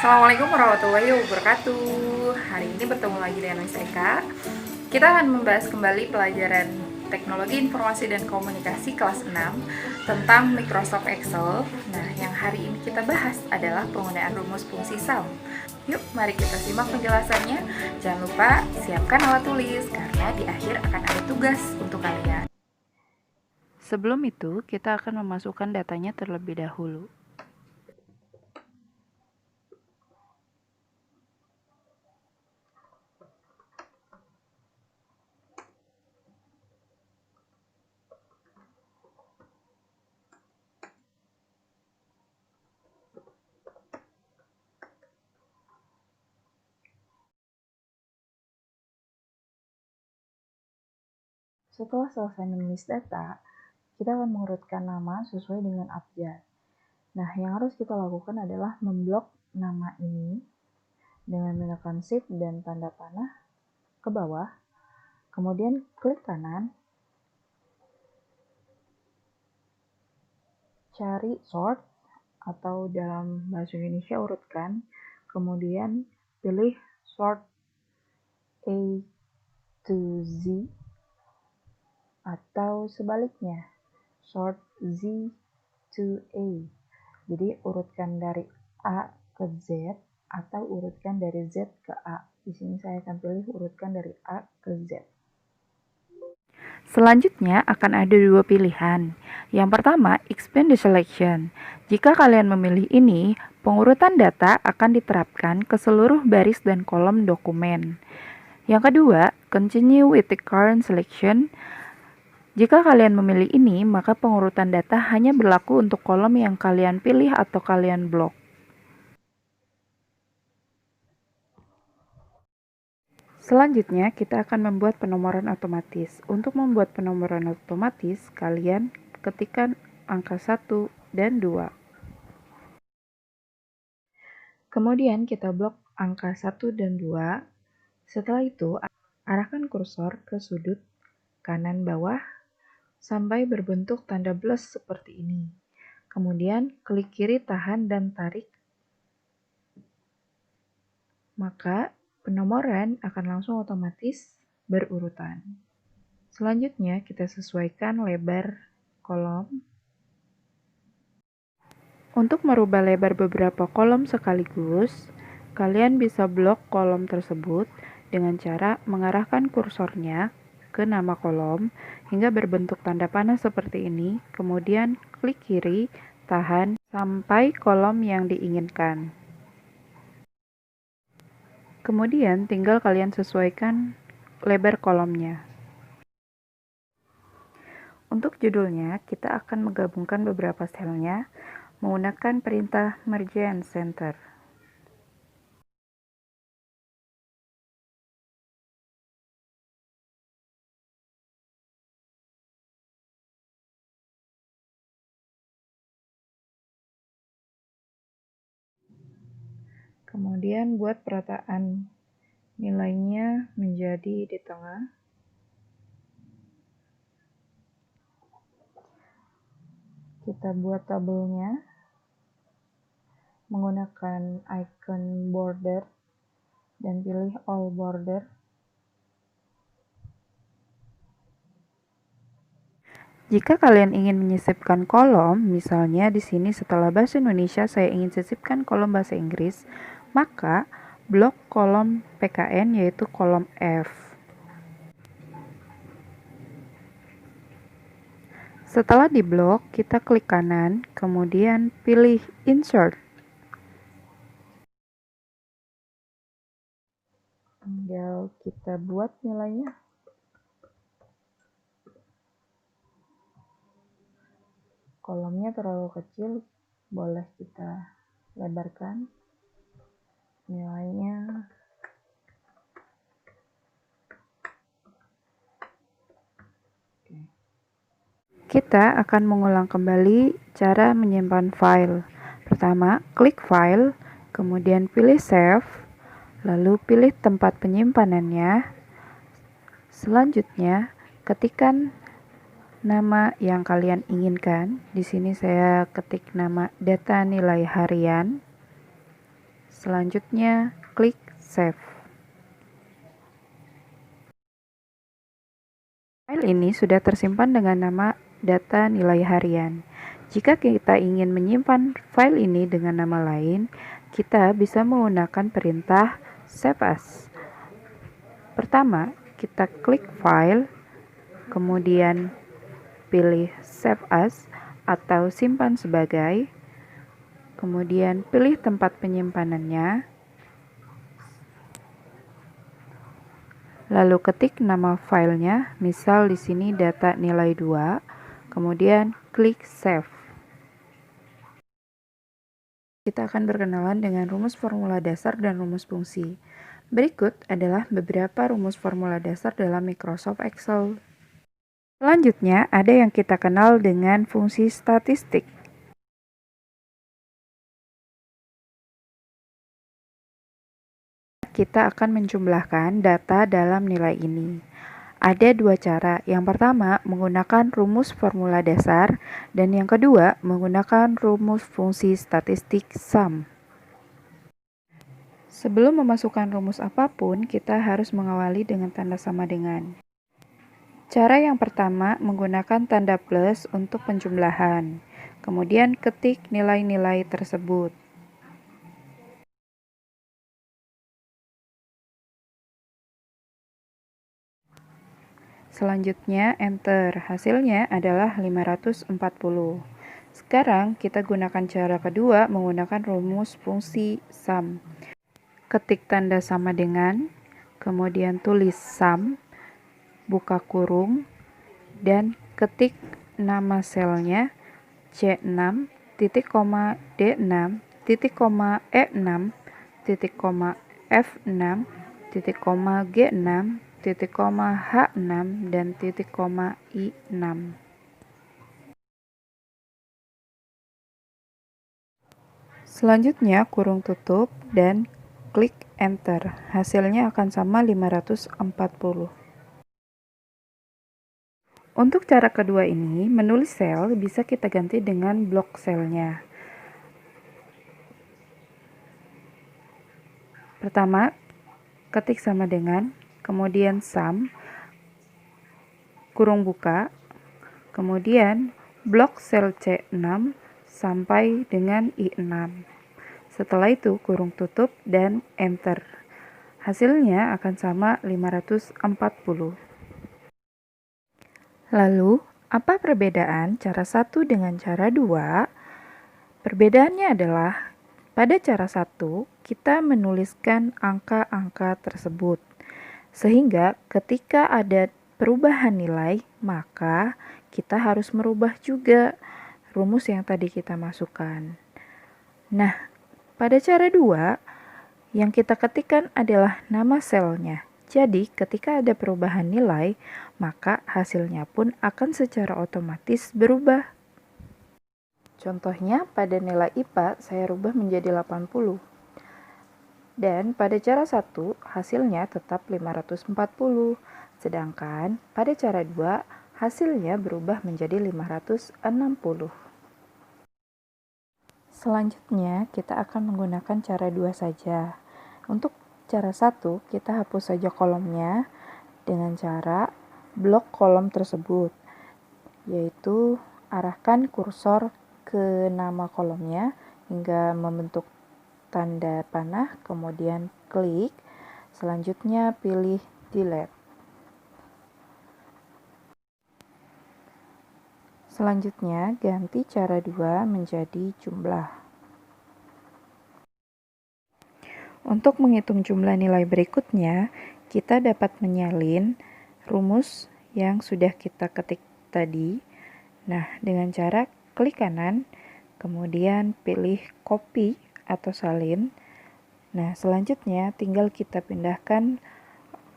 Assalamualaikum warahmatullahi wabarakatuh. Hari ini bertemu lagi dengan Miss Eka. Kita akan membahas kembali pelajaran Teknologi Informasi dan Komunikasi kelas 6 tentang Microsoft Excel. Nah, yang hari ini kita bahas adalah penggunaan rumus fungsi sum. Yuk, mari kita simak penjelasannya. Jangan lupa siapkan alat tulis karena di akhir akan ada tugas untuk kalian. Sebelum itu, kita akan memasukkan datanya terlebih dahulu. Setelah selesai menulis data, kita akan mengurutkan nama sesuai dengan abjad. Nah, yang harus kita lakukan adalah memblok nama ini dengan menekan Shift dan tanda panah ke bawah, kemudian klik kanan, cari sort atau dalam bahasa Indonesia urutkan, kemudian pilih sort A to Z atau sebaliknya sort Z to A. Jadi urutkan dari A ke Z atau urutkan dari Z ke A. Di sini saya akan pilih urutkan dari A ke Z. Selanjutnya akan ada dua pilihan. Yang pertama, expand the selection. Jika kalian memilih ini, pengurutan data akan diterapkan ke seluruh baris dan kolom dokumen. Yang kedua, continue with the current selection. Jika kalian memilih ini, maka pengurutan data hanya berlaku untuk kolom yang kalian pilih atau kalian blok. Selanjutnya, kita akan membuat penomoran otomatis. Untuk membuat penomoran otomatis, kalian ketikkan angka 1 dan 2. Kemudian kita blok angka 1 dan 2. Setelah itu, arahkan kursor ke sudut kanan bawah sampai berbentuk tanda plus seperti ini. Kemudian klik kiri tahan dan tarik. Maka penomoran akan langsung otomatis berurutan. Selanjutnya kita sesuaikan lebar kolom. Untuk merubah lebar beberapa kolom sekaligus, kalian bisa blok kolom tersebut dengan cara mengarahkan kursornya ke nama kolom hingga berbentuk tanda panah seperti ini, kemudian klik kiri, tahan sampai kolom yang diinginkan. Kemudian tinggal kalian sesuaikan lebar kolomnya. Untuk judulnya, kita akan menggabungkan beberapa selnya menggunakan perintah merge and center. Kemudian buat perataan nilainya menjadi di tengah. Kita buat tabelnya menggunakan icon border dan pilih all border. Jika kalian ingin menyisipkan kolom, misalnya di sini setelah bahasa Indonesia saya ingin sisipkan kolom bahasa Inggris, maka blok kolom PKN yaitu kolom F. Setelah diblok, kita klik kanan, kemudian pilih insert. Tinggal kita buat nilainya. Kolomnya terlalu kecil, boleh kita lebarkan nilainya. Kita akan mengulang kembali cara menyimpan file. Pertama, klik file, kemudian pilih save, lalu pilih tempat penyimpanannya. Selanjutnya, ketikkan nama yang kalian inginkan. Di sini saya ketik nama data nilai harian. Selanjutnya, klik Save. File ini sudah tersimpan dengan nama data nilai harian. Jika kita ingin menyimpan file ini dengan nama lain, kita bisa menggunakan perintah Save As. Pertama, kita klik File, kemudian pilih Save As atau simpan sebagai, kemudian pilih tempat penyimpanannya, lalu ketik nama filenya, misal di sini data nilai 2, kemudian klik Save. Kita akan berkenalan dengan rumus formula dasar dan rumus fungsi. Berikut adalah beberapa rumus formula dasar dalam Microsoft Excel. Selanjutnya, ada yang kita kenal dengan fungsi statistik. Kita akan menjumlahkan data dalam nilai ini. Ada dua cara. Yang pertama, menggunakan rumus formula dasar, dan yang kedua, menggunakan rumus fungsi statistik sum. Sebelum memasukkan rumus apapun, kita harus mengawali dengan tanda sama dengan. Cara yang pertama, menggunakan tanda plus untuk penjumlahan. Kemudian ketik nilai-nilai tersebut. Selanjutnya, enter. Hasilnya adalah 540. Sekarang, kita gunakan cara kedua menggunakan rumus fungsi sum. Ketik tanda sama dengan, kemudian tulis sum, buka kurung, dan ketik nama selnya C6, titik koma D6, titik koma E6, titik koma F6, titik koma G6, titik koma H6, dan titik koma I6. Selanjutnya kurung tutup dan klik enter. Hasilnya akan sama 540. Untuk cara kedua ini, menulis sel bisa kita ganti dengan blok selnya. Pertama, ketik sama dengan, kemudian sum, kurung buka, kemudian blok sel C6 sampai dengan I6. Setelah itu kurung tutup dan enter. Hasilnya akan sama 540. Lalu, apa perbedaan cara 1 dengan cara 2? Perbedaannya adalah pada cara 1, kita menuliskan angka-angka tersebut. Sehingga ketika ada perubahan nilai, maka kita harus merubah juga rumus yang tadi kita masukkan. Nah, pada cara 2, yang kita ketikkan adalah nama selnya. Jadi, ketika ada perubahan nilai, maka hasilnya pun akan secara otomatis berubah. Contohnya, pada nilai IPA, saya rubah menjadi 80. Dan pada cara 1, hasilnya tetap 540. Sedangkan pada cara 2, hasilnya berubah menjadi 560. Selanjutnya, kita akan menggunakan cara 2 saja. Untuk cara 1, kita hapus saja kolomnya dengan cara blok kolom tersebut, yaitu arahkan kursor ke nama kolomnya hingga membentuk tanda panah, kemudian klik. Selanjutnya pilih delete. Selanjutnya ganti cara 2 menjadi jumlah. Untuk menghitung jumlah nilai berikutnya, kita dapat menyalin rumus yang sudah kita ketik tadi. Nah, dengan cara klik kanan, kemudian pilih copy atau salin. Nah, selanjutnya tinggal kita pindahkan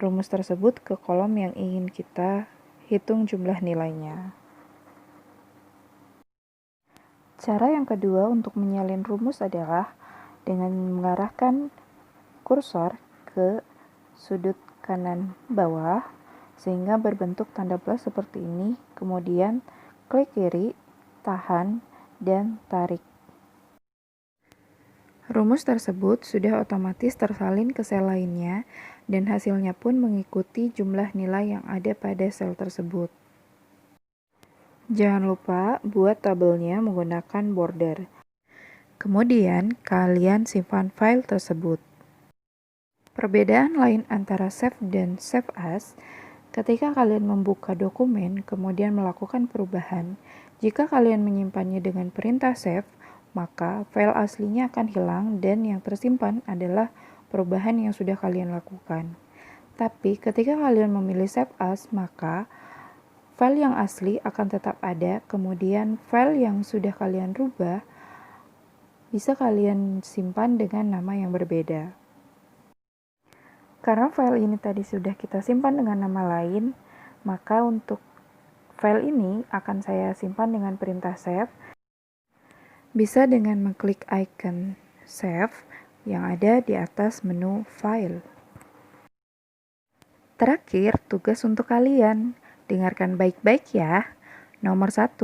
rumus tersebut ke kolom yang ingin kita hitung jumlah nilainya. Cara yang kedua untuk menyalin rumus adalah dengan mengarahkan kursor ke sudut kanan bawah sehingga berbentuk tanda plus seperti ini, kemudian klik kiri, tahan, dan tarik. Rumus tersebut sudah otomatis tersalin ke sel lainnya dan hasilnya pun mengikuti jumlah nilai yang ada pada sel tersebut. Jangan lupa buat tabelnya menggunakan border. Kemudian, kalian simpan file tersebut. Perbedaan lain antara save dan save as, ketika kalian membuka dokumen kemudian melakukan perubahan, jika kalian menyimpannya dengan perintah save, maka file aslinya akan hilang dan yang tersimpan adalah perubahan yang sudah kalian lakukan. Tapi ketika kalian memilih save as, maka file yang asli akan tetap ada, kemudian file yang sudah kalian rubah bisa kalian simpan dengan nama yang berbeda. Karena file ini tadi sudah kita simpan dengan nama lain, maka untuk file ini akan saya simpan dengan perintah save. Bisa dengan mengklik icon save yang ada di atas menu file. Terakhir, tugas untuk kalian. Dengarkan baik-baik ya. Nomor 1,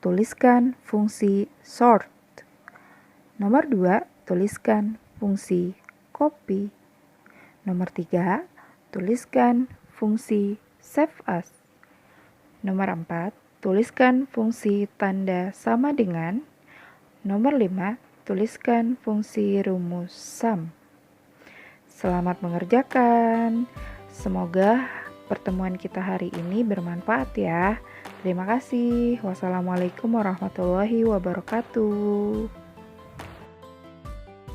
tuliskan fungsi sort. Nomor 2, tuliskan fungsi copy. Nomor 3, tuliskan fungsi save as. Nomor 4, tuliskan fungsi tanda sama dengan. Nomor 5, tuliskan fungsi rumus sum. Selamat mengerjakan. Semoga pertemuan kita hari ini bermanfaat ya. Terima kasih. Wassalamualaikum warahmatullahi wabarakatuh.